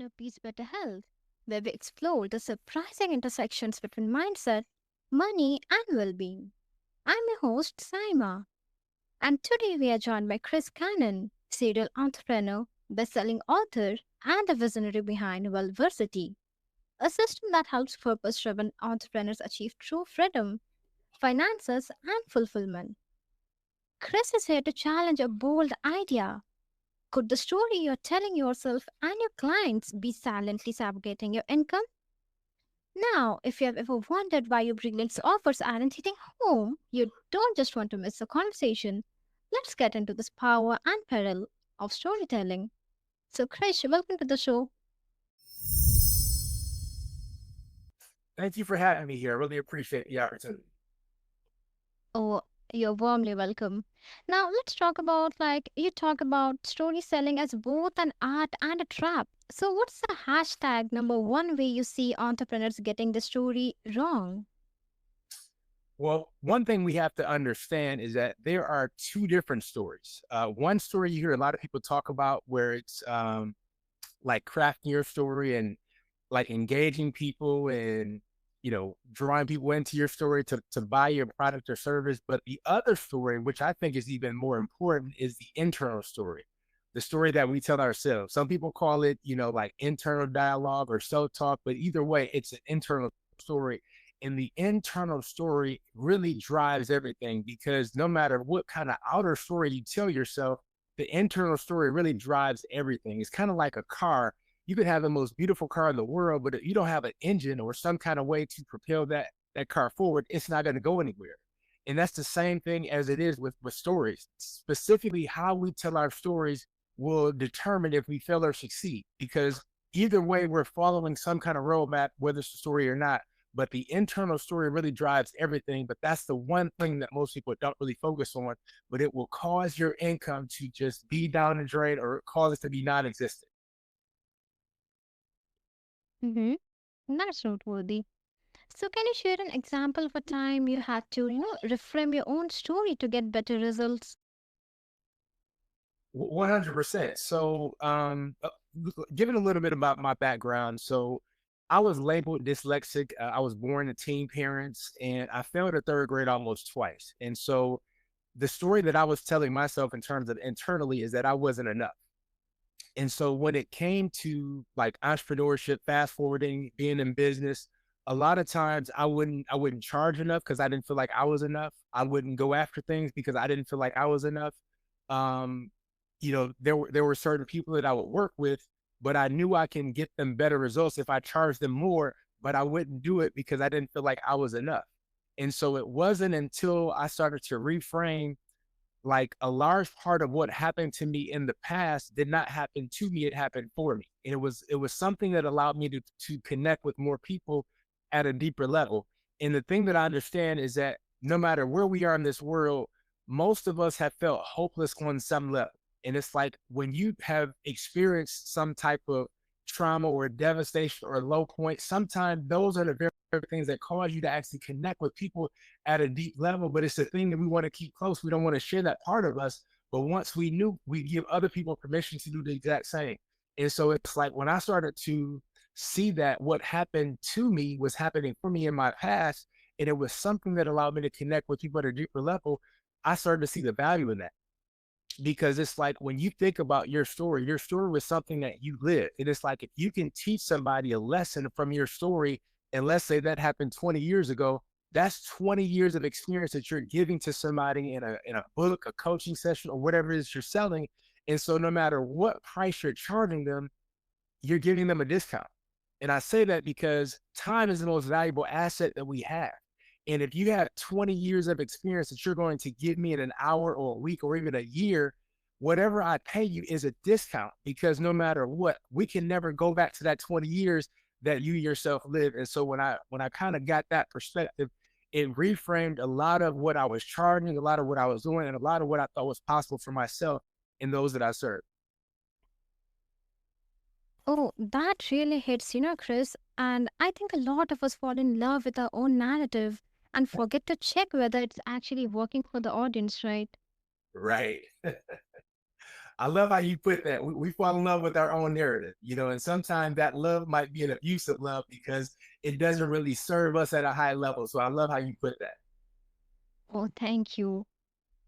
Inner Peace, Better Health, where we explore the surprising intersections between mindset, money, and well being. I'm your host, Saima, and today we are joined by Chris Cannon, serial entrepreneur, best-selling author, and the visionary behind Wellversity, a system that helps purpose-driven entrepreneurs achieve true freedom, finances, and fulfillment. Chris is here to challenge a bold idea. Could the story you're telling yourself and your clients be silently sabotating your income? Now, if you have ever wondered why your brilliance offers aren't hitting home, you don't just want to miss the conversation. Let's get into this power and peril of storytelling. So, Krish, welcome to the show. Thank you for having me here. I really appreciate the opportunity. Oh, you're warmly welcome. Now, let's talk about you talk about story selling as both an art and a trap. So, what's the hashtag number one way you see entrepreneurs getting the story wrong? Well, one thing we have to understand is that there are two different stories. One story you hear a lot of people talk about where it's like crafting your story and like engaging people and drawing people into your story to buy your product or service. But the other story, which I think is even more important, is the internal story, the story that we tell ourselves. Some people call it, like internal dialogue or self-talk, but either way, it's an internal story. And the internal story really drives everything because no matter what kind of outer story you tell yourself, the internal story really drives everything. It's kind of like a car. You could have the most beautiful car in the world, but if you don't have an engine or some kind of way to propel that car forward, it's not going to go anywhere. And that's the same thing as it is with stories. Specifically, how we tell our stories will determine if we fail or succeed. Because either way, we're following some kind of roadmap, whether it's a story or not. But the internal story really drives everything. But that's the one thing that most people don't really focus on. But it will cause your income to just be down the drain or cause it to be non-existent. Mm-hmm. That's noteworthy. So, can you share an example of a time you had to, reframe your own story to get better results? 100%. So, given a little bit about my background, so I was labeled dyslexic. I was born to teen parents, and I failed a third grade almost twice. And so, the story that I was telling myself in terms of internally is that I wasn't enough. And so when it came to like entrepreneurship, fast forwarding, being in business, a lot of times I wouldn't charge enough because I didn't feel like I was enough. I wouldn't go after things because I didn't feel like I was enough. Um, there were certain people that I would work with, but I knew I can get them better results if I charged them more, but I wouldn't do it because I didn't feel like I was enough. And so it wasn't until I started to reframe, like a large part of what happened to me in the past did not happen to me, it happened for me. And it was something that allowed me to connect with more people at a deeper level. And the thing that I understand is that no matter where we are in this world, most of us have felt hopeless on some level. And it's like when you have experienced some type of trauma or devastation or low point, sometimes those are the very things that cause you to actually connect with people at a deep level. But it's the thing that we want to keep close. We don't want to share that part of us. But once we knew, we give other people permission to do the exact same. And so it's like when I started to see that what happened to me was happening for me in my past, and it was something that allowed me to connect with people at a deeper level, I started to see the value in that. Because it's like when you think about your story was something that you lived. And it's like if you can teach somebody a lesson from your story, and let's say that happened 20 years ago, that's 20 years of experience that you're giving to somebody in a book, a coaching session, or whatever it is you're selling. And so no matter what price you're charging them, you're giving them a discount. And I say that because time is the most valuable asset that we have. And if you have 20 years of experience that you're going to give me in an hour or a week or even a year, whatever I pay you is a discount because no matter what, we can never go back to that 20 years that you yourself live. And so when I kind of got that perspective, it reframed a lot of what I was charging, a lot of what I was doing, and a lot of what I thought was possible for myself and those that I serve. Oh, that really hits, Chris. And I think a lot of us fall in love with our own narrative and forget to check whether it's actually working for the audience, right? Right. I love how you put that. We fall in love with our own narrative, and sometimes that love might be an abusive love because it doesn't really serve us at a high level. So I love how you put that. Oh, thank you.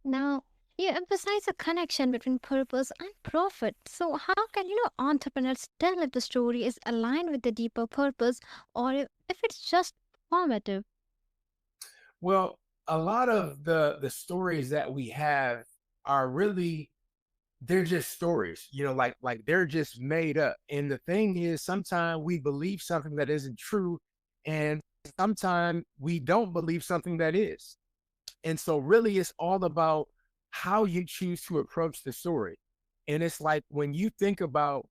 Now, you emphasize a connection between purpose and profit. So, how can entrepreneurs tell if the story is aligned with the deeper purpose or if it's just formative? Well, a lot of the stories that we have are really they're just stories, like they're just made up. And the thing is, sometimes we believe something that isn't true, and sometimes we don't believe something that is. And so, really, it's all about how you choose to approach the story. And it's like when you think about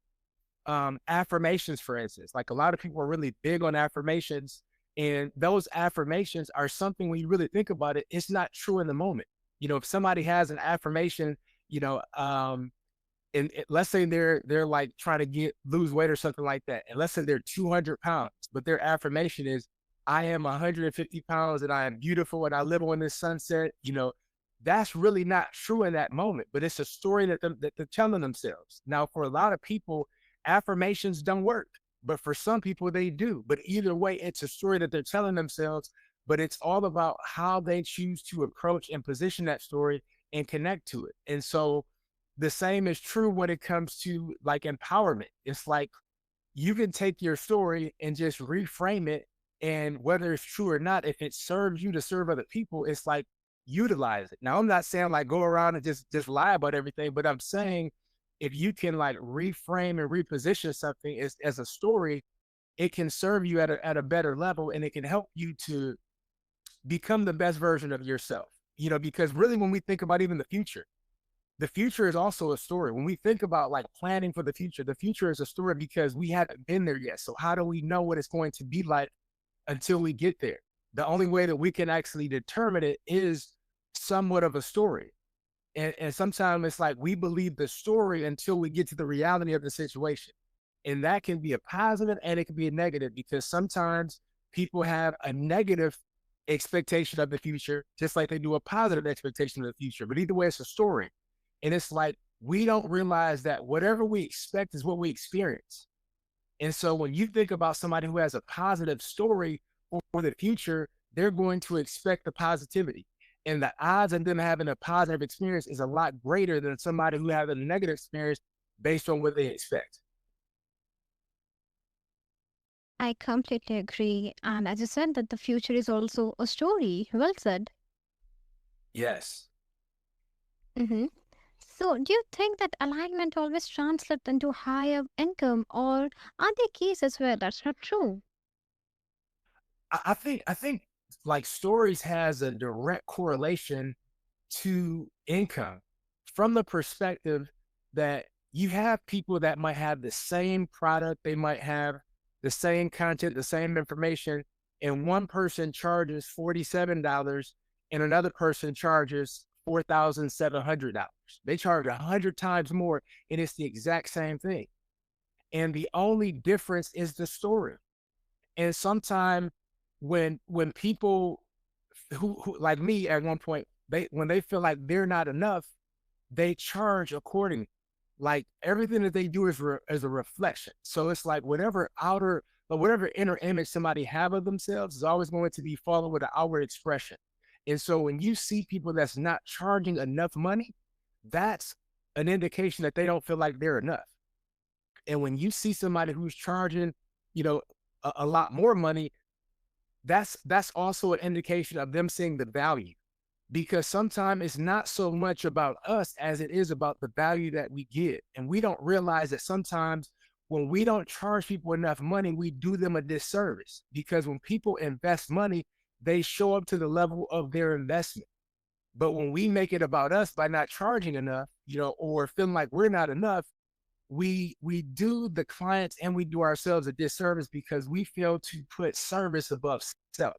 affirmations, for instance, like a lot of people are really big on affirmations, and those affirmations are something when you really think about it, it's not true in the moment. If somebody has an affirmation, you know, and let's say they're like trying to lose weight or something like that, and let's say they're 200 pounds, but their affirmation is, "I am 150 pounds and I am beautiful and I live on this sunset." That's really not true in that moment, but it's a story that they're telling themselves. Now, for a lot of people, affirmations don't work, but for some people they do. But either way, it's a story that they're telling themselves. But it's all about how they choose to approach and position that story and connect to it. And so the same is true when it comes to like empowerment. It's like you can take your story and just reframe it. And whether it's true or not, if it serves you to serve other people, it's like utilize it. Now, I'm not saying like go around and just lie about everything, but I'm saying if you can like reframe and reposition something as a story, it can serve you at a better level, and it can help you to become the best version of yourself. Because really when we think about even the future is also a story. When we think about like planning for the future is a story because we haven't been there yet. So how do we know what it's going to be like until we get there? The only way that we can actually determine it is somewhat of a story. And sometimes it's like we believe the story until we get to the reality of the situation. And that can be a positive and it can be a negative, because sometimes people have a negative expectation of the future, just like they do a positive expectation of the future. But either way, it's a story. And it's like we don't realize that whatever we expect is what we experience. And so when you think about somebody who has a positive story for the future, they're going to expect the positivity. And the odds of them having a positive experience is a lot greater than somebody who has a negative experience based on what they expect. I completely agree. And as you said, that the future is also a story. Well said. Yes. hmm So, do you think that alignment always translates into higher income, or are there cases where that's not true? I think like stories has a direct correlation to income from the perspective that you have people that might have the same product, they might have the same content, the same information, and one person charges $47 and another person charges $4,700. They charge 100 times more, and it's the exact same thing. And the only difference is the story. And sometimes when people who like me at one point, when they feel like they're not enough, they charge accordingly. Like everything that they do is a reflection. So it's like whatever inner image somebody have of themselves is always going to be followed with an outward expression. And so when you see people that's not charging enough money, that's an indication that they don't feel like they're enough. And when you see somebody who's charging, you know, a lot more money, that's also an indication of them seeing the value, because sometimes it's not so much about us as it is about the value that we give. And we don't realize that sometimes when we don't charge people enough money, we do them a disservice, because when people invest money, they show up to the level of their investment. But when we make it about us by not charging enough, or feeling like we're not enough, we do the clients and we do ourselves a disservice because we fail to put service above self.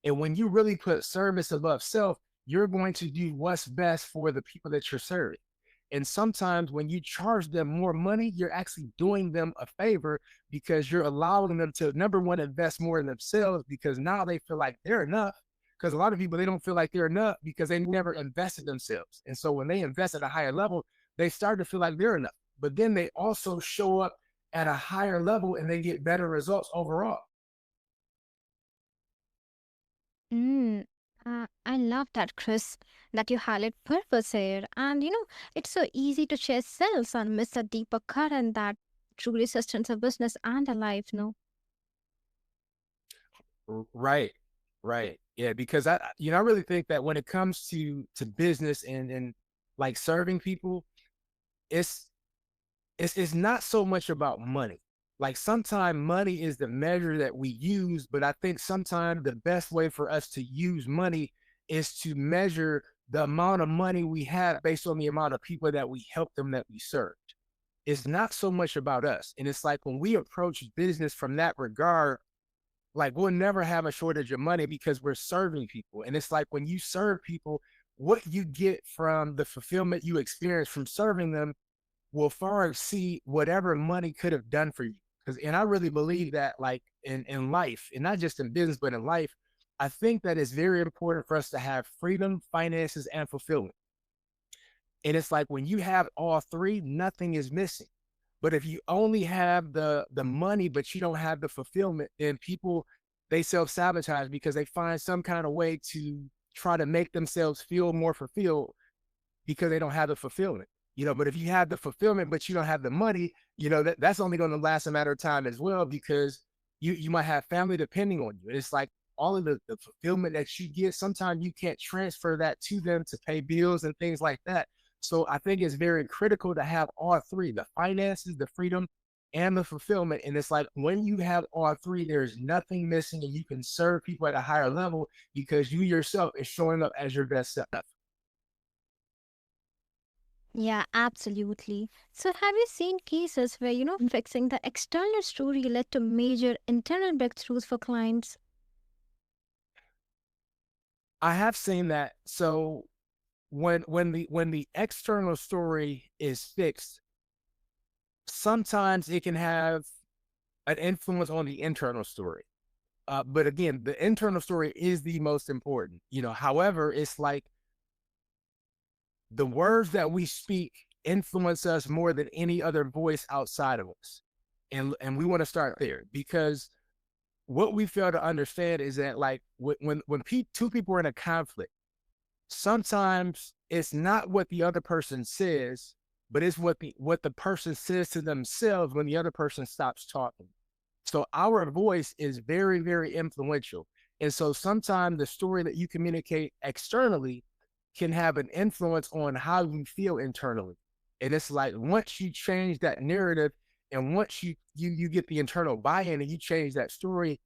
And when you really put service above self, you're going to do what's best for the people that you're serving. And sometimes when you charge them more money, you're actually doing them a favor, because you're allowing them to, number one, invest more in themselves, because now they feel like they're enough. Because a lot of people, they don't feel like they're enough because they never invested themselves. And so when they invest at a higher level, they start to feel like they're enough. But then they also show up at a higher level and they get better results overall. Mm, I love that, Chris, that you highlight purpose here. And it's so easy to chase sales and miss the deeper current that truly sustains a business and a life, no? Right. Right. Yeah, because I really think that when it comes to business and like serving people, it's it's not so much about money. Like sometimes money is the measure that we use, but I think sometimes the best way for us to use money is to measure the amount of money we have based on the amount of people that we help them that we served. It's not so much about us. And it's like when we approach business from that regard, like we'll never have a shortage of money because we're serving people. And it's like when you serve people, what you get from the fulfillment you experience from serving them will far exceed whatever money could have done for you. Because, and I really believe that, like in life, and not just in business, but in life, I think that it's very important for us to have freedom, finances, and fulfillment. And it's like when you have all three, nothing is missing. But if you only have the money, but you don't have the fulfillment, then people they self sabotage because they find some kind of way to try to make themselves feel more fulfilled because they don't have the fulfillment. But if you have the fulfillment, but you don't have the money, that's only going to last a matter of time as well because you might have family depending on you. And it's like all of the fulfillment that you get, sometimes you can't transfer that to them to pay bills and things like that. So I think it's very critical to have all three, the finances, the freedom, and the fulfillment. And it's like when you have all three, there's nothing missing and you can serve people at a higher level because you yourself is showing up as your best self. Yeah, absolutely. So, have you seen cases where, fixing the external story led to major internal breakthroughs for clients? I have seen that. So when the external story is fixed, sometimes it can have an influence on the internal story. But again, the internal story is the most important. However, it's like the words that we speak influence us more than any other voice outside of us. And we want to start there because what we fail to understand is that like when two people are in a conflict, sometimes it's not what the other person says, but it's what the person says to themselves when the other person stops talking. So our voice is very, very influential. And so sometimes the story that you communicate externally can have an influence on how you feel internally. And it's like once you change that narrative and once you get the internal buy-in and you change that story,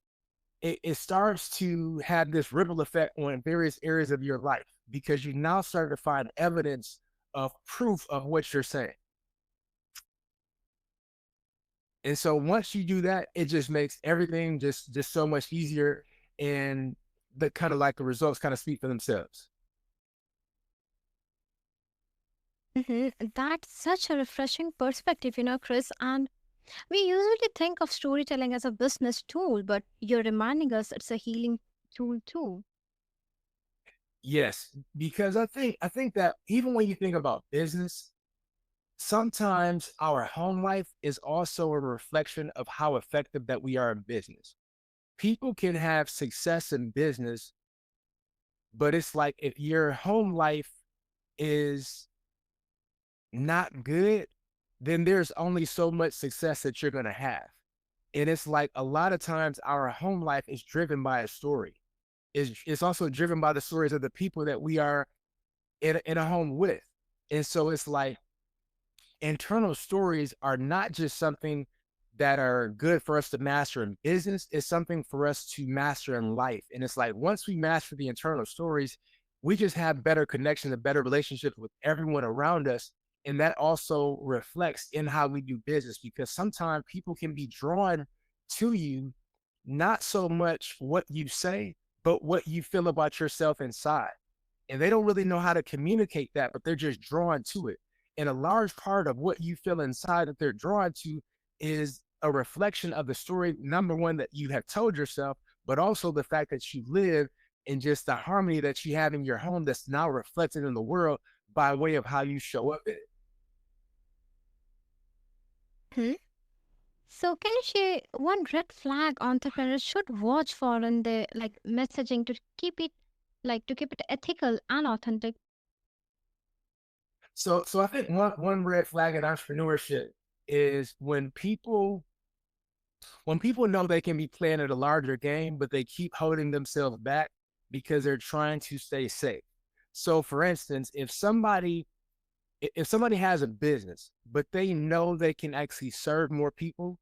it starts to have this ripple effect on various areas of your life because you now start to find evidence of proof of what you're saying. And so once you do that, it just makes everything just so much easier and the kind of like the results kind of speak for themselves. That's such a refreshing perspective, Chris. And we usually think of storytelling as a business tool, but you're reminding us it's a healing tool too. Yes, because I think that even when you think about business, sometimes our home life is also a reflection of how effective that we are in business. People can have success in business, but it's like if your home life is not good, then there's only so much success that you're going to have. And it's like a lot of times our home life is driven by a story. It's also driven by the stories of the people that we are in a home with. And so it's like internal stories are not just something that are good for us to master in business, it's something for us to master in life. And it's like once we master the internal stories, we just have better connections and better relationships with everyone around us. And that also reflects in how we do business because sometimes people can be drawn to you, not so much what you say, but what you feel about yourself inside. And they don't really know how to communicate that, but they're just drawn to it. And a large part of what you feel inside that they're drawn to is a reflection of the story, number one, that you have told yourself, but also the fact that you live and just the harmony that you have in your home that's now reflected in the world by way of how you show up in it. Hmm. So, can you share one red flag entrepreneurs should watch for in the like messaging to keep it to keep it ethical and authentic? So I think one red flag in entrepreneurship is when people know they can be playing at a larger game, but they keep holding themselves back because they're trying to stay safe. So for instance, if somebody has a business, but they know they can actually serve more people,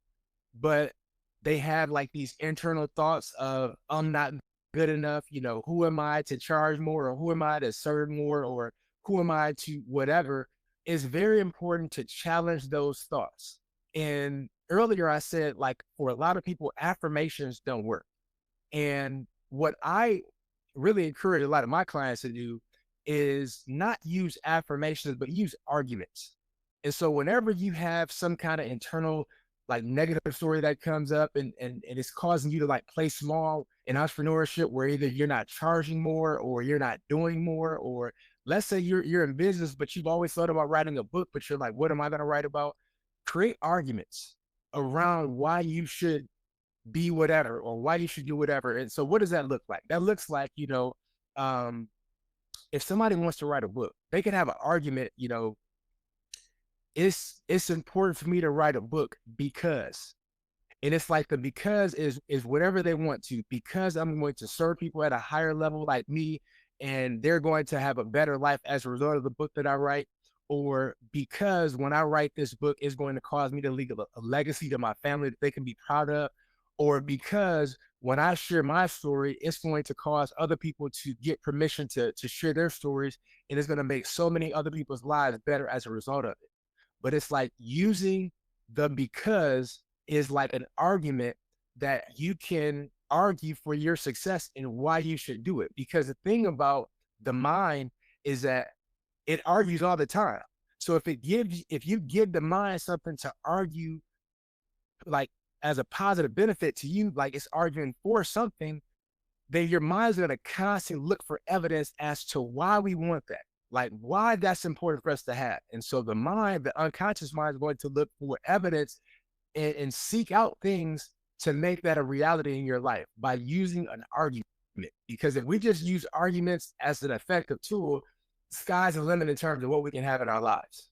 but they have like these internal thoughts of I'm not good enough, who am I to charge more or who am I to serve more or who am I to whatever, it's very important to challenge those thoughts. And earlier I said like for a lot of people affirmations don't work. And what I really encourage a lot of my clients to do is not use affirmations, but use arguments. And so whenever you have some kind of internal like negative story that comes up and it's causing you to like play small in entrepreneurship where either you're not charging more or you're not doing more, or let's say you're in business, but you've always thought about writing a book, but you're like, what am I going to write about? Create arguments around why you should be whatever or why you should do whatever. And so what does that look like? That looks like, um, if somebody wants to write a book, they can have an argument, it's important for me to write a book because, and it's like the because is whatever they want to, because I'm going to serve people at a higher level like me, and they're going to have a better life as a result of the book that I write, or because when I write this book, it's going to cause me to leave a legacy to my family that they can be proud of, or because when I share my story, it's going to cause other people to get permission to share their stories, and it's going to make so many other people's lives better as a result of it. But it's like using the because is like an argument that you can argue for your success and why you should do it. Because the thing about the mind is that it argues all the time. So if you give the mind something to argue like as a positive benefit to you, like it's arguing for something, then your mind's going to constantly look for evidence as to why we want that, like why that's important for us to have. And so the unconscious mind is going to look for evidence and seek out things to make that a reality in your life by using an argument. Because if we just use arguments as an effective tool, sky's the limit in terms of what we can have in our lives.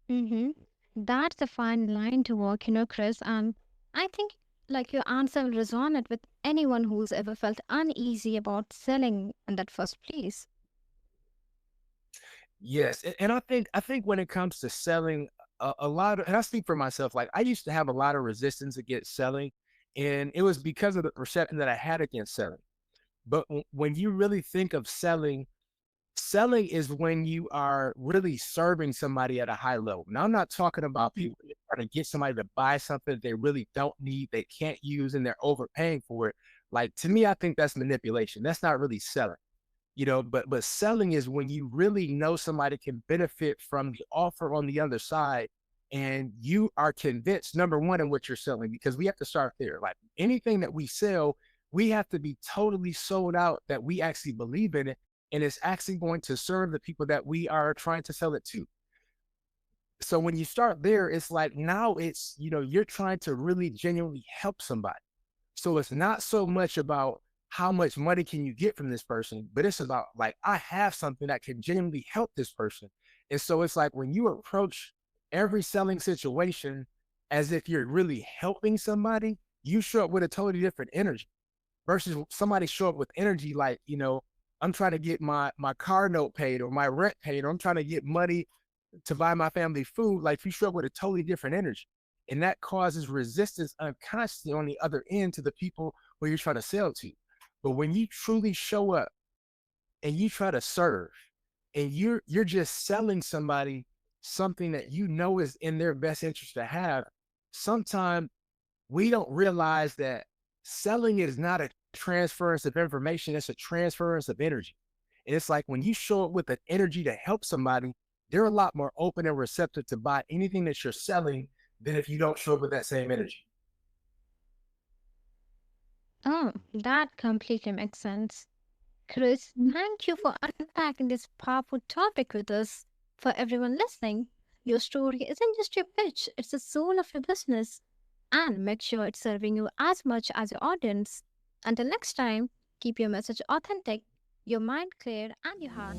Mm-hmm. That's a fine line to walk, Chris. And I think your answer will resonate with anyone who's ever felt uneasy about selling in that first place. Yes, and I think when it comes to selling, a lot of, and I speak for myself, like I used to have a lot of resistance against selling, and it was because of the perception that I had against selling. But when you really think of selling, selling is when you are really serving somebody at a high level. Now, I'm not talking about people trying to get somebody to buy something they really don't need, they can't use, and they're overpaying for it. Like to me, I think that's manipulation. That's not really selling, but selling is when you really know somebody can benefit from the offer on the other side, and you are convinced, number one, in what you're selling, because we have to start there. Like anything that we sell, we have to be totally sold out that we actually believe in it, and it's actually going to serve the people that we are trying to sell it to. So when you start there, it's like now it's, you're trying to really genuinely help somebody. So it's not so much about how much money can you get from this person, but it's about like, I have something that can genuinely help this person. And so it's like when you approach every selling situation as if you're really helping somebody, you show up with a totally different energy versus somebody show up with energy like, I'm trying to get my car note paid or my rent paid, or I'm trying to get money to buy my family food. Like you show up with a totally different energy. And that causes resistance unconsciously on the other end to the people where you're trying to sell to. But when you truly show up and you try to serve, and you're just selling somebody something that you know is in their best interest to have, sometimes we don't realize that selling is not a transference of information, it's a transference of energy. And it's like when you show up with an energy to help somebody, they're a lot more open and receptive to buy anything that you're selling than if you don't show up with that same energy. Oh, that completely makes sense. Chris, thank you for unpacking this powerful topic with us for everyone listening. Your story isn't just your pitch, it's the soul of your business. And make sure it's serving you as much as your audience. Until next time, keep your message authentic, your mind clear, and your heart.